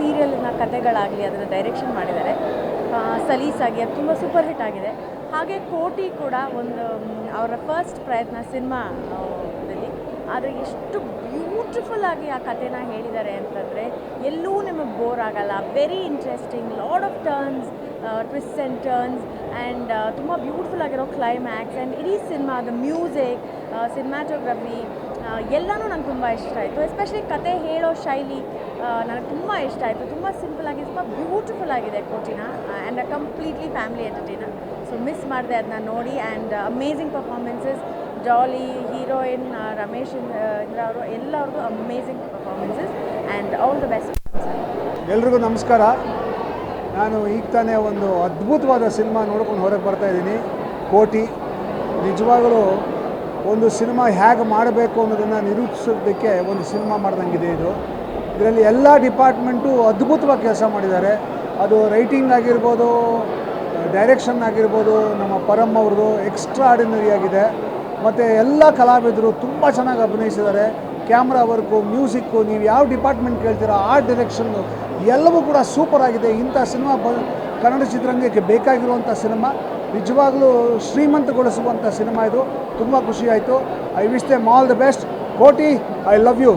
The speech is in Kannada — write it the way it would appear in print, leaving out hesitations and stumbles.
ಸೀರಿಯಲ್ನ ಕತೆಗಳಾಗಲಿ ಅದನ್ನು ಡೈರೆಕ್ಷನ್ ಮಾಡಿದ್ದಾರೆ ಸಲೀಸಾಗಿ. ಅದು ತುಂಬ ಸೂಪರ್ ಹಿಟ್ ಆಗಿದೆ. ಹಾಗೆ ಕೋಟಿ ಕೂಡ ಒಂದು ಅವರ ಫಸ್ಟ್ ಪ್ರಯತ್ನ ಸಿನಿಮಾದಲ್ಲಿ. ಆದರೆ ಎಷ್ಟು ಬ್ಯೂಟಿಫುಲ್ ಆಗಿ ಆ ಕಥೆನ ಹೇಳಿದ್ದಾರೆ ಅಂತಂದರೆ ಎಲ್ಲೂ ನಿಮಗೆ ಬೋರ್ ಆಗಲ್ಲ. Very interesting, lot of turns, twist and turns and ತುಂಬ ಬ್ಯೂಟಿಫುಲ್ ಆಗಿರೋ ಕ್ಲೈಮ್ಯಾಕ್ಸ್ ಆ್ಯಂಡ್ ಇಡೀ ಸಿನಿಮಾದ ಮ್ಯೂಸಿಕ್, ಸಿನಿಮಾಟೋಗ್ರಫಿ ಎಲ್ಲನೂ ನಂಗೆ ತುಂಬ ಇಷ್ಟ ಆಯಿತು. ಎಸ್ಪೆಷಲಿ ಕತೆ ಹೇಳೋ ಶೈಲಿ ನನಗೆ ತುಂಬ ಇಷ್ಟ ಆಯಿತು. ತುಂಬ ಸಿಂಪಲಾಗಿ ತುಂಬ ಬ್ಯೂಟಿಫುಲ್ ಆಗಿದೆ ಕೋಟಿನ and a completely family entertainer. So miss ಮಾಡಿದೆ ಅದನ್ನ ನೋಡಿ. And amazing performances, jolly, heroine Ramesh Indra ಅವರು ಎಲ್ಲರಿಗೂ amazing performances and all the best. ಎಲ್ರಿಗೂ ನಮಸ್ಕಾರ. ನಾನು ಈಗ ತಾನೇ ಒಂದು ಅದ್ಭುತವಾದ ಸಿನಿಮಾ ನೋಡ್ಕೊಂಡು ಹೊರಗೆ ಬರ್ತಾಯಿದ್ದೀನಿ, ಕೋಟಿ. ನಿಜವಾಗಲೂ ಒಂದು ಸಿನಿಮಾ ಹೇಗೆ ಮಾಡಬೇಕು ಅನ್ನೋದನ್ನು ನಿರೂಪಿಸೋದಕ್ಕೆ ಒಂದು ಸಿನಿಮಾ ಮಾಡ್ದಂಗಿದೆ ಇದು. ಇದರಲ್ಲಿ ಎಲ್ಲ ಡಿಪಾರ್ಟ್ಮೆಂಟು ಅದ್ಭುತವಾಗಿ ಕೆಲಸ ಮಾಡಿದ್ದಾರೆ. ಅದು ರೈಟಿಂಗ್ ಆಗಿರ್ಬೋದು, ಡೈರೆಕ್ಷನ್ ಆಗಿರ್ಬೋದು, ನಮ್ಮ ಪರಮ್ ಅವ್ರದ್ದು ಎಕ್ಸ್ಟ್ರಾ ಆರ್ಡಿನರಿ ಆಗಿದೆ. ಮತ್ತು ಎಲ್ಲ ಕಲಾವಿದರು ತುಂಬ ಚೆನ್ನಾಗಿ ಅಭಿನಯಿಸಿದ್ದಾರೆ. ಕ್ಯಾಮ್ರಾ ವರ್ಕು, ಮ್ಯೂಸಿಕ್ಕು, ನೀವು ಯಾವ ಡಿಪಾರ್ಟ್ಮೆಂಟ್ ಕೇಳ್ತೀರಾ ಆರ್ಟ್ ಡೈರೆಕ್ಷನ್ನು ಎಲ್ಲವೂ ಕೂಡ ಸೂಪರ್ ಆಗಿದೆ. ಇಂಥ ಸಿನಿಮಾ ಕನ್ನಡ ಚಿತ್ರರಂಗಕ್ಕೆ ಬೇಕಾಗಿರುವಂಥ ಸಿನಿಮಾ. ನಿಜವಾಗ್ಲೂ ಶ್ರೀಮಂತಗೊಳಿಸುವಂಥ ಸಿನಿಮಾ ಇದು. ತುಂಬ ಖುಷಿಯಾಯಿತು. I wish them all the best. ಕೋಟಿ, ಐ ಲವ್ ಯು.